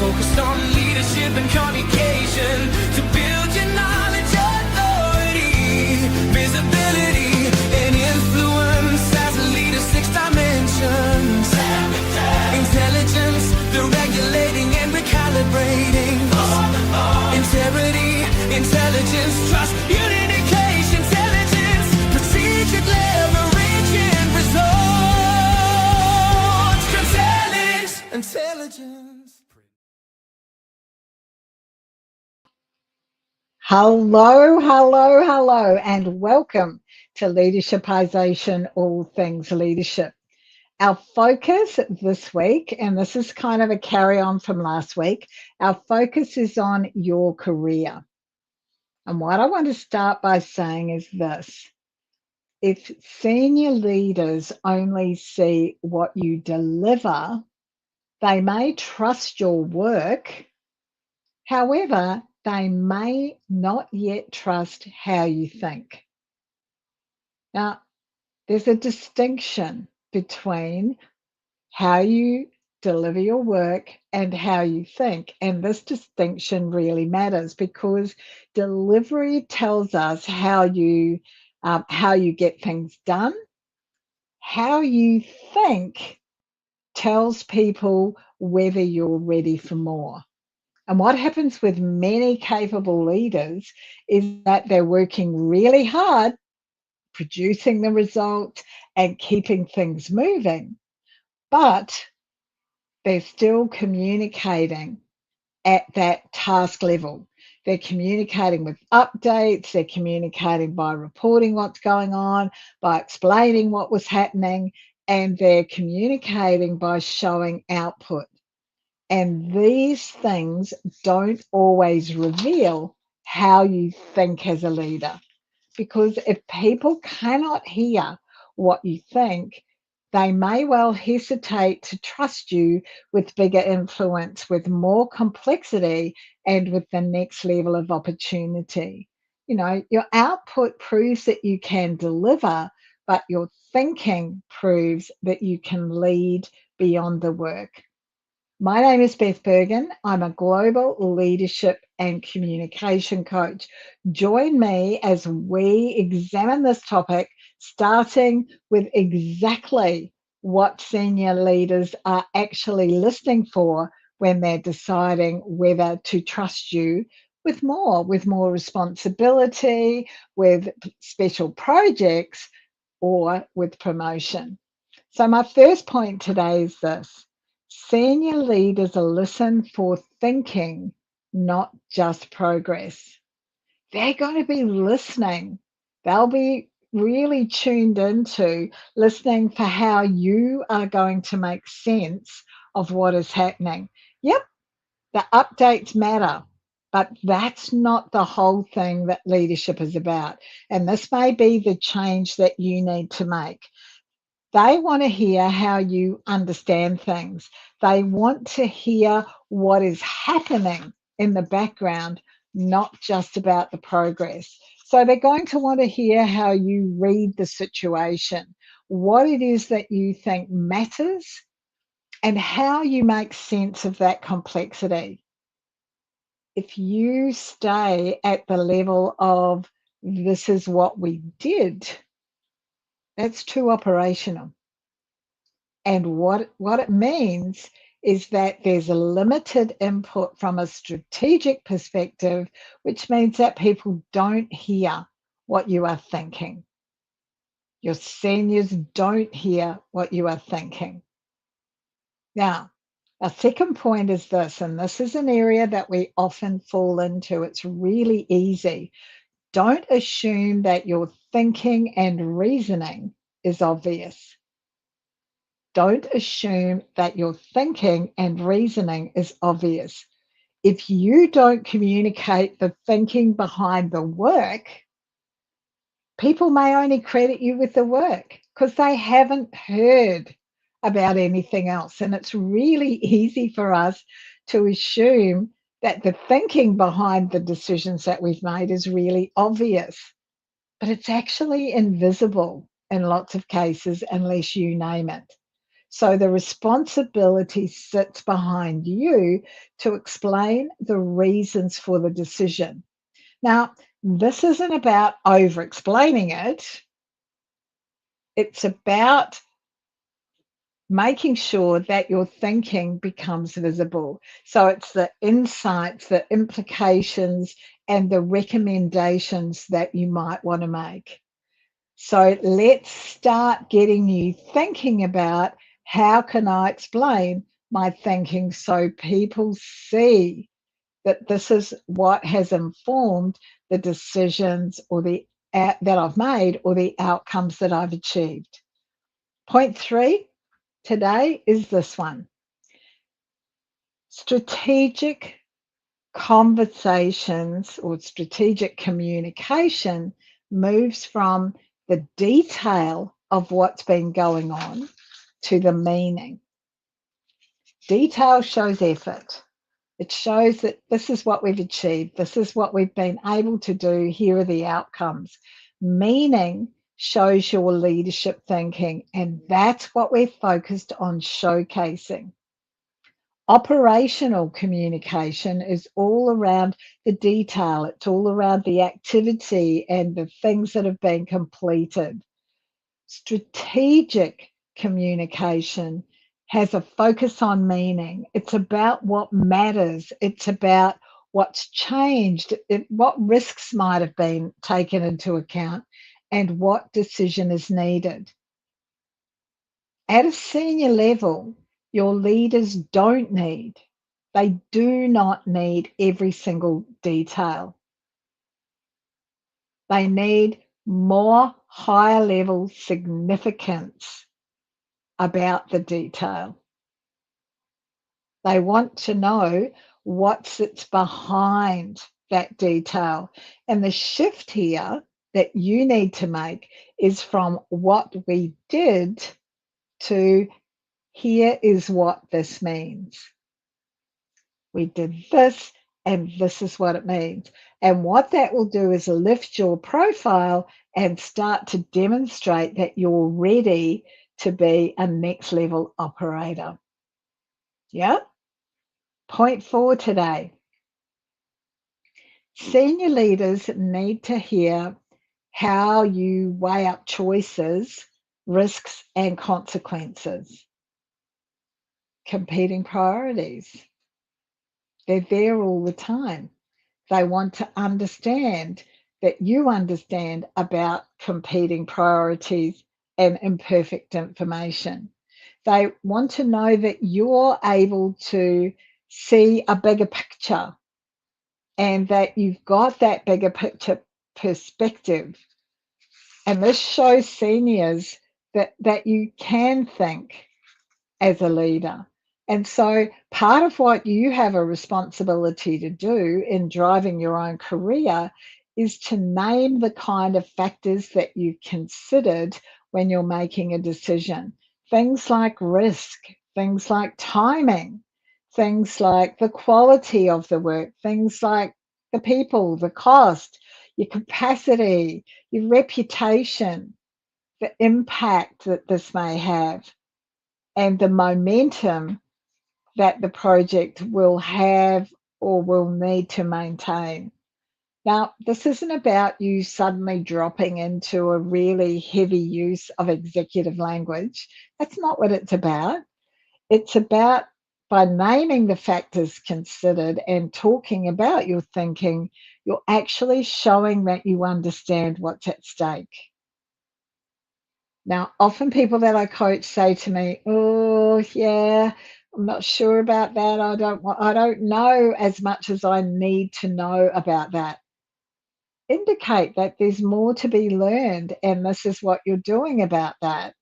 Focused on leadership and communication to build your knowledge, authority, visibility, and influence as a leader. 6 dimensions. Intelligence, the regulating and recalibrating. Integrity, intelligence, trust, unification, intelligence, procedure, leverage, and results. Intelligence. Hello, hello, hello, and welcome to Leadershipisation, all things leadership. Our focus this week, and this is kind of a carry on from last week, our focus is on your career. And what I want to start by saying is this: if senior leaders only see what you deliver, they may trust your work. However, they may not yet trust how you think. Now, there's a distinction between how you deliver your work and how you think. And this distinction really matters because delivery tells us how you get things done. How you think tells people whether you're ready for more. And what happens with many capable leaders is that they're working really hard, producing the result and keeping things moving, but they're still communicating at that task level. They're communicating with updates, they're communicating by reporting what's going on, by explaining what was happening, and they're communicating by showing output. And these things don't always reveal how you think as a leader. Because if people cannot hear what you think, they may well hesitate to trust you with bigger influence, with more complexity, and with the next level of opportunity. You know, your output proves that you can deliver, but your thinking proves that you can lead beyond the work. My name is Beth Bergen. I'm a global leadership and communication coach. Join me as we examine this topic, starting with exactly what senior leaders are actually listening for when they're deciding whether to trust you with more responsibility, with special projects, or with promotion. So my first point today is this: senior leaders listen for thinking, not just progress. They're going to be listening. They'll be really tuned into listening for how you are going to make sense of what is happening. Yep, the updates matter, but that's not the whole thing that leadership is about. And this may be the change that you need to make. They want to hear how you understand things. They want to hear what is happening in the background, not just about the progress. So they're going to want to hear how you read the situation, what it is that you think matters, and how you make sense of that complexity. If you stay at the level of this is what we did, that's too operational. And what it means is that there's a limited input from a strategic perspective, which means that people don't hear what you are thinking. Your seniors don't hear what you are thinking. Now, our second point is this, and this is an area that we often fall into. It's really easy. Don't assume that your thinking and reasoning is obvious. Don't assume that your thinking and reasoning is obvious. If you don't communicate the thinking behind the work, people may only credit you with the work because they haven't heard about anything else. And it's really easy for us to assume that the thinking behind the decisions that we've made is really obvious, but it's actually invisible in lots of cases unless you name it. So the responsibility sits behind you to explain the reasons for the decision. Now, this isn't about over explaining it, it's about making sure that your thinking becomes visible. So it's the insights, the implications, and the recommendations that you might want to make. So let's start getting you thinking about how can I explain my thinking so people see that this is what has informed the decisions or that I've made or the outcomes that I've achieved. Point 3 today is this one. Strategic conversations or strategic communication moves from the detail of what's been going on to the meaning. Detail shows effort. It shows that this is what we've achieved, this is what we've been able to do, here are the outcomes. Meaning shows your leadership thinking, and that's what we're focused on showcasing. Operational communication is all around the detail, it's all around the activity and the things that have been completed. Strategic communication has a focus on meaning. It's about what matters, it's about what's changed, what risks might have been taken into account, and what decision is needed. At a senior level, your leaders they do not need every single detail. They need more higher level significance about the detail. They want to know what sits behind that detail. And the shift here that you need to make is from what we did to here is what this means. We did this, and this is what it means. And what that will do is lift your profile and start to demonstrate that you're ready to be a next level operator. Yeah? Point 4 today. Senior leaders need to hear how you weigh up choices, risks, and consequences. Competing priorities. They're there all the time. They want to understand that you understand about competing priorities and imperfect information. They want to know that you're able to see a bigger picture and that you've got that bigger picture perspective. And this shows seniors that you can think as a leader. And so part of what you have a responsibility to do in driving your own career is to name the kind of factors that you considered when you're making a decision. Things like risk, things like timing, things like the quality of the work, things like the people, the cost, your capacity, your reputation, the impact that this may have, and the momentum that the project will have or will need to maintain. Now, this isn't about you suddenly dropping into a really heavy use of executive language. That's not what it's about. It's about by naming the factors considered and talking about your thinking, you're actually showing that you understand what's at stake. Now, often people that I coach say to me, "Oh, yeah, I'm not sure about that. I don't know as much as I need to know about that." Indicate that there's more to be learned, and this is what you're doing about that.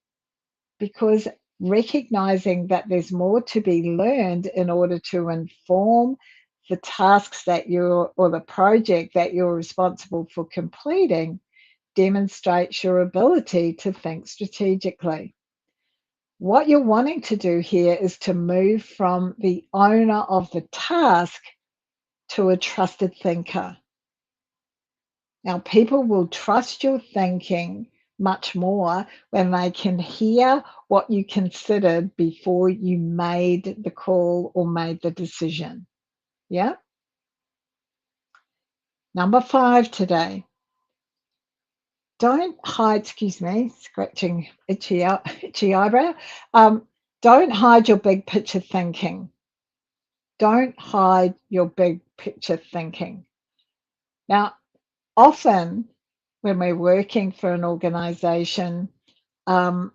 Because recognizing that there's more to be learned in order to inform the tasks that you're or the project that you're responsible for completing demonstrates your ability to think strategically. What you're wanting to do here is to move from the owner of the task to a trusted thinker. Now, people will trust your thinking much more when they can hear what you considered before you made the call or made the decision. Yeah. Number 5 today. Don't hide, excuse me, scratching itchy eyebrow. Don't hide your big picture thinking. Don't hide your big picture thinking. Now, often when we're working for an organization, um,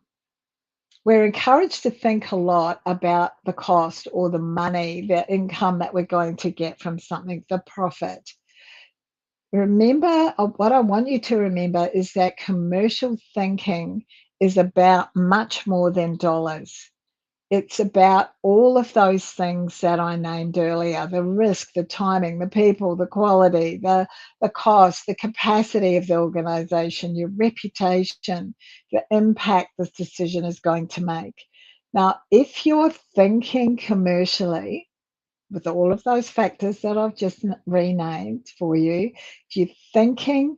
we're encouraged to think a lot about the cost or the money, the income that we're going to get from something, the profit. Remember, what I want you to remember is that commercial thinking is about much more than dollars. It's about all of those things that I named earlier: the risk, the timing, the people, the quality, the cost, the capacity of the organization, your reputation, the impact this decision is going to make. Now, if you're thinking commercially, with all of those factors that I've just renamed for you, if you're thinking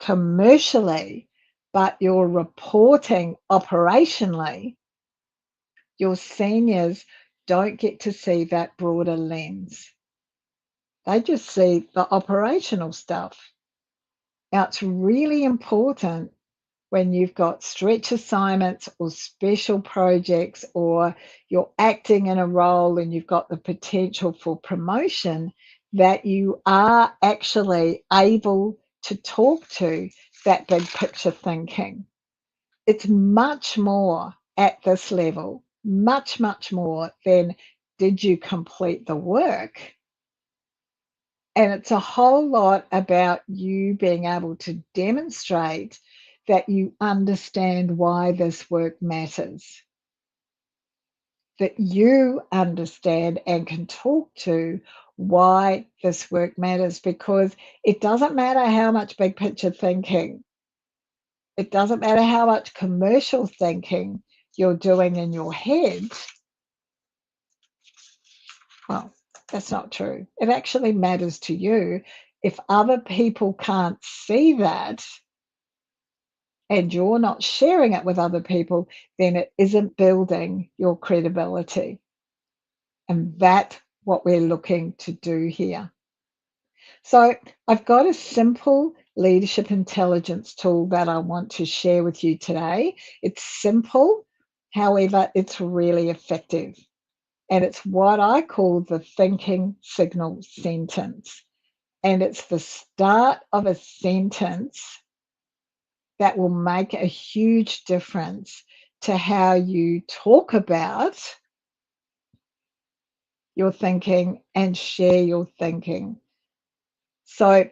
commercially, but you're reporting operationally, your seniors don't get to see that broader lens. They just see the operational stuff. Now, it's really important when you've got stretch assignments or special projects, or you're acting in a role and you've got the potential for promotion, that you are actually able to talk to that big picture thinking. It's much more at this level, much, much more than did you complete the work? And it's a whole lot about you being able to demonstrate that you understand why this work matters, that you understand and can talk to why this work matters, because it doesn't matter how much big picture thinking, it doesn't matter how much commercial thinking you're doing in your head. Well, that's not true. It actually matters to you. If other people can't see that and you're not sharing it with other people, then it isn't building your credibility. And that's what we're looking to do here. So I've got a simple leadership intelligence tool that I want to share with you today. It's simple, however, it's really effective. And it's what I call the thinking signal sentence. And it's the start of a sentence that will make a huge difference to how you talk about your thinking and share your thinking. So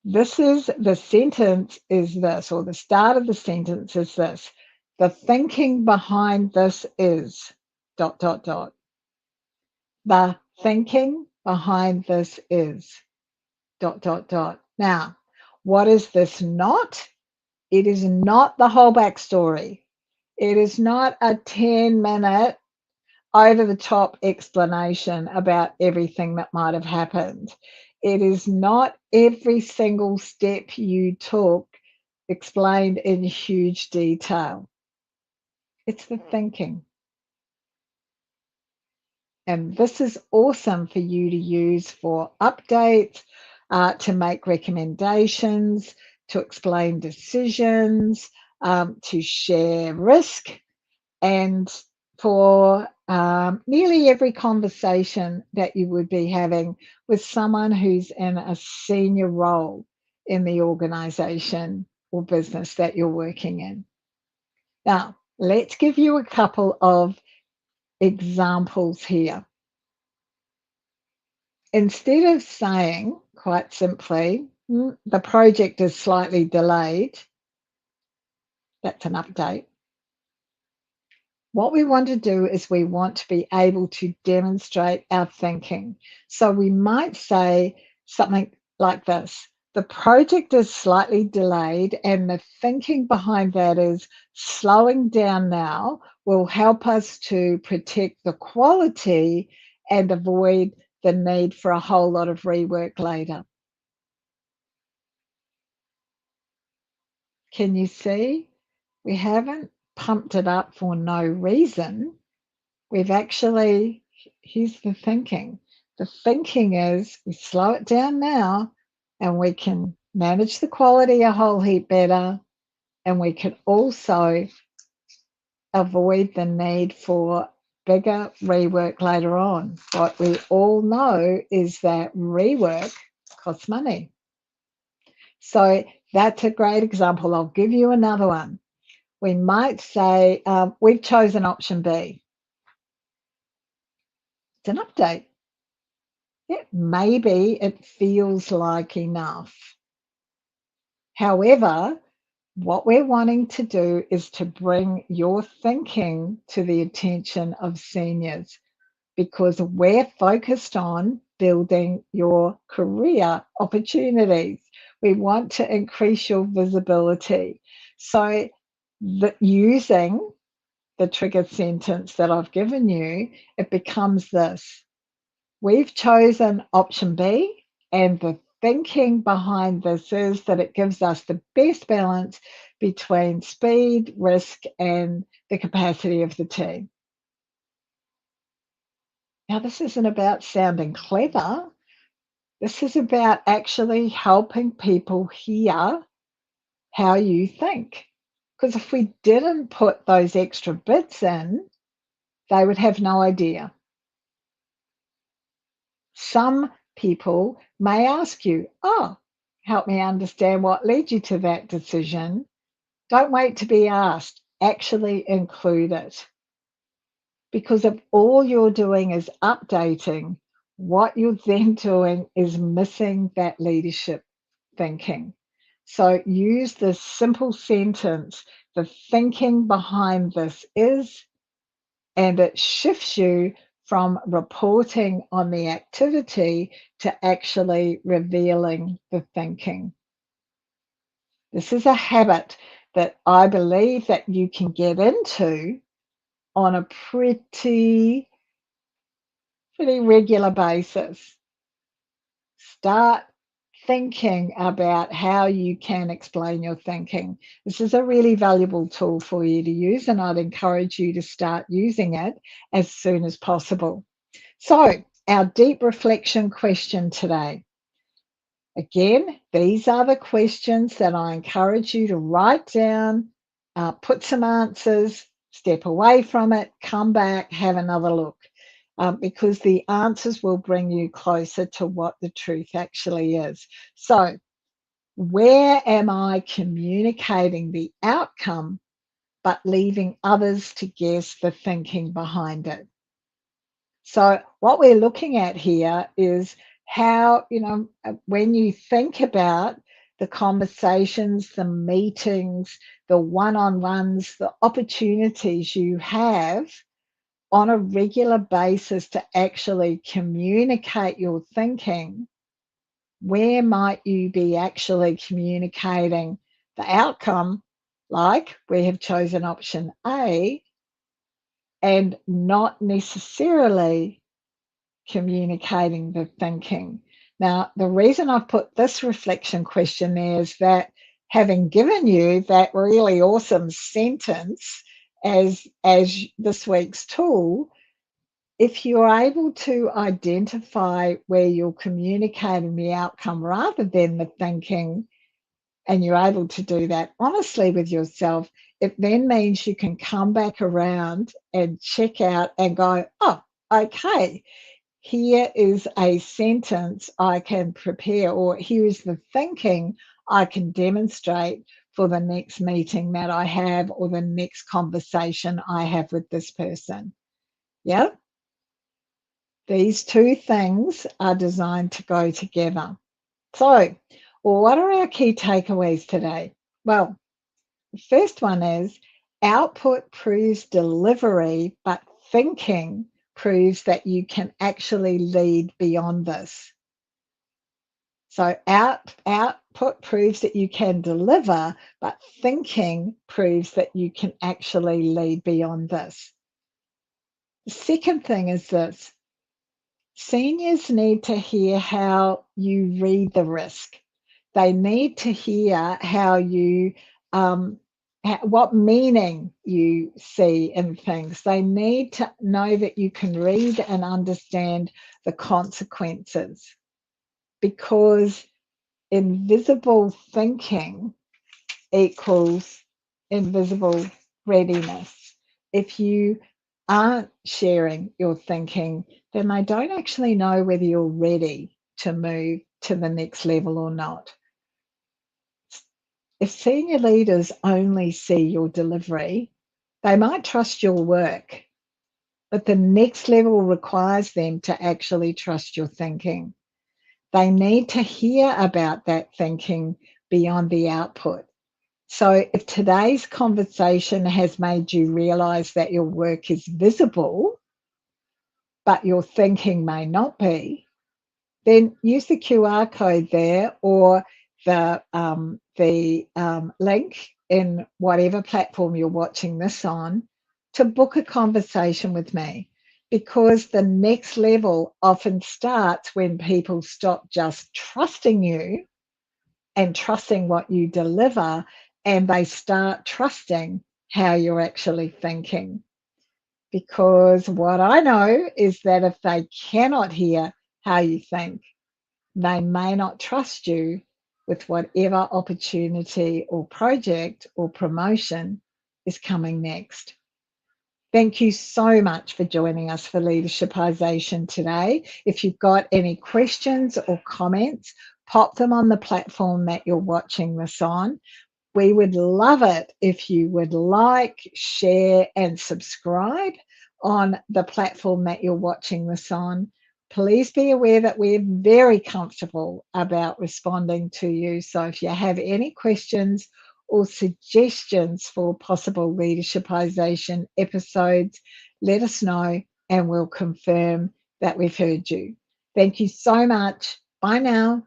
this is the sentence is this, or the start of the sentence is this: the thinking behind this is ... The thinking behind this is ... Now, what is this not? It is not the whole backstory. It is not a 10-minute over the top explanation about everything that might have happened. It is not every single step you took explained in huge detail. It's the thinking. And this is awesome for you to use for updates, to make recommendations, to explain decisions, to share risk, and for nearly every conversation that you would be having with someone who's in a senior role in the organization or business that you're working in. Now, let's give you a couple of examples here. Instead of saying quite simply, the project is slightly delayed, that's an update. What we want to do is we want to be able to demonstrate our thinking. So we might say something like this: the project is slightly delayed, and the thinking behind that is slowing down now will help us to protect the quality and avoid the need for a whole lot of rework later. Can you see? We haven't pumped it up for no reason. We've actually, here's the thinking. The thinking is we slow it down now and we can manage the quality a whole heap better, and we can also avoid the need for bigger rework later on. What we all know is that rework costs money. So that's a great example. I'll give you another one. We might say we've chosen option B. It's an update. Yeah, maybe it feels like enough. However, what we're wanting to do is to bring your thinking to the attention of seniors, because we're focused on building your career opportunities. We want to increase your visibility. So using the trigger sentence that I've given you, it becomes this. We've chosen option B, and the thinking behind this is that it gives us the best balance between speed, risk, and the capacity of the team. Now, this isn't about sounding clever. This is about actually helping people hear how you think. Because if we didn't put those extra bits in, they would have no idea. Some people may ask you, oh, help me understand what led you to that decision. Don't wait to be asked, actually include it. Because if all you're doing is updating, what you're then doing is missing that leadership thinking. So use this simple sentence, the thinking behind this is, and it shifts you from reporting on the activity to actually revealing the thinking. This is a habit that I believe that you can get into on a pretty regular basis. Start thinking about how you can explain your thinking. This is a really valuable tool for you to use, and I'd encourage you to start using it as soon as possible. So, our deep reflection question today. Again, these are the questions that I encourage you to write down, put some answers, step away from it, come back, have another look. Because the answers will bring you closer to what the truth actually is. So, where am I communicating the outcome but leaving others to guess the thinking behind it? So, what we're looking at here is how, when you think about the conversations, the meetings, the one on ones, the opportunities you have on a regular basis to actually communicate your thinking, where might you be actually communicating the outcome, like we have chosen option A, and not necessarily communicating the thinking? Now, the reason I've put this reflection question there is that having given you that really awesome sentence as this week's tool, if you're able to identify where you're communicating the outcome rather than the thinking, and you're able to do that honestly with yourself, it then means you can come back around and check out and go, oh, okay, here is a sentence I can prepare, or here is the thinking I can demonstrate for the next meeting that I have or the next conversation I have with this person. Yeah? These two things are designed to go together. So, what are our key takeaways today? Well, the first one is output proves delivery, but thinking proves that you can actually lead beyond this. So output proves that you can deliver, but thinking proves that you can actually lead beyond this. The second thing is this. Seniors need to hear how you read the risk. They need to hear how you um, what meaning you see in things. They need to know that you can read and understand the consequences, because invisible thinking equals invisible readiness. If you aren't sharing your thinking, then they don't actually know whether you're ready to move to the next level or not. If senior leaders only see your delivery, they might trust your work, but the next level requires them to actually trust your thinking. They need to hear about that thinking beyond the output. So if today's conversation has made you realize that your work is visible, but your thinking may not be, then use the QR code there, or the link in whatever platform you're watching this on, to book a conversation with me, because the next level often starts when people stop just trusting you and trusting what you deliver, and they start trusting how you're actually thinking. Because what I know is that if they cannot hear how you think, they may not trust you with whatever opportunity or project or promotion is coming next. Thank you so much for joining us for Leadershipisation today. If you've got any questions or comments, pop them on the platform that you're watching this on. We would love it if you would like, share, and subscribe on the platform that you're watching this on. Please be aware that we're very comfortable about responding to you. So if you have any questions or suggestions for possible leadershipization episodes, let us know and we'll confirm that we've heard you. Thank you so much. Bye now.